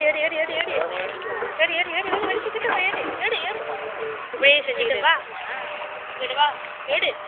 எடு எடு எடு எடு எடு எடு எடு எடு எடு வலிச்சுக்கிட்டு வா எடு எடு எடு இப்படியே செஞ்சுக்கிட்டு வா எடு வா எடு எடு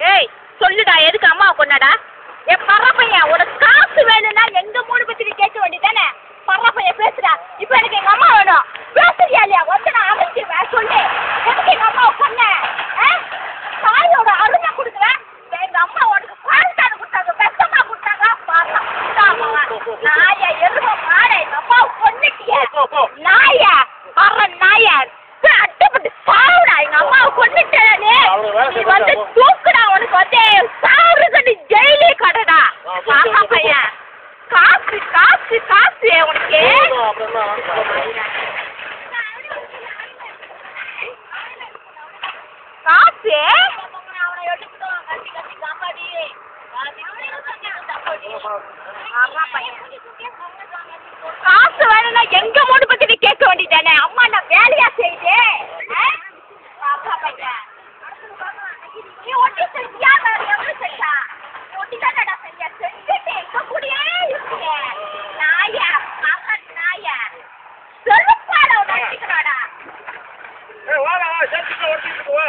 ஏய் சொல்லுடா எதுக்கு அம்மா கொண்டாடா ஏ பரப்பையா உனக்கு காசு வேணும்னா எங்க மூணு பத்தி கேட்க வேண்டியதானே பரப்பையா பேசுடா இப்போ எனக்கு எங்க அம்மா வேணும் பேசுறியா இல்லையா வந்து நான் அமைச்சிருவேன் சொல்லு எதுக்கு எங்க அம்மாவை கொன்ன தாயோட அருமை கொடுக்குறேன் எங்க அம்மா உனக்கு பால்காடு கொடுத்தாங்க பெத்தம்மா கொடுத்தாங்க நாயா எருமை மாட எங்க அம்மாவை கொன்னுட்டிய நாயா வர நாயா அட்டப்பட்டு சாவுடா எங்க அம்மாவை கொன்னுட்டே நீ வந்து தூக்குடா உனக்கு வந்து சாவுறது ஜெயிலே கடடா பாப்பா பையன் காசு காசு காசு உனக்கு காசு காசு வேணும்னா எங்க மூணு பத்தி கேட்க வேண்டியதானே அம்மா நான் வேலையா செய்தே பாப்பா பையன் நீ ஒட்டி செஞ்சியா வேற எவ்வளவு செஞ்சா ஒட்டி தானடா செஞ்சா செஞ்சுட்டு எங்க கூடயே இருக்கே நாயா பாப்பா நாயா செருப்பாடா ஒட்டிக்கிறாடா ஏய் வாடா வா செருப்பு ஒட்டிட்டு போ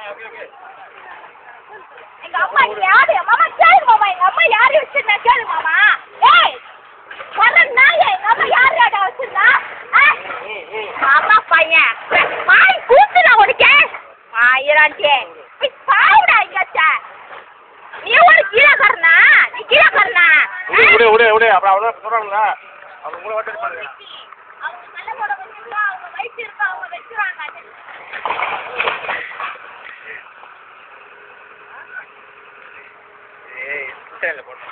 ஓகே எங்க அம்மா யாரு மாமா கேளு மாமா எங்க அம்மா யாரு வச்சிருந்தா கேளு மாமா ஏய் வர நாயா எங்க அம்மா யாருடா வச்சிருந்தா மாமா பையன் மாய் கூத்துடா உனக்கு ஆயிராண்டே பாவுடா இங்க நீ ஒரு கீழக்காரனா நீ கீழக்காரனா விடு அப்புறம் அவ்வளோ சொல்கிறாங்களா அவங்க கூட ஓட்டு பாருங்க அவங்க நல்ல போட வச்சிருக்கா அவங்க வயிற்று இருக்கா அவங்க வச்சுருவாங்க ஏய் இன்ஸ்டால போடு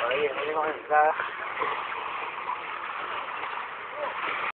Ahí,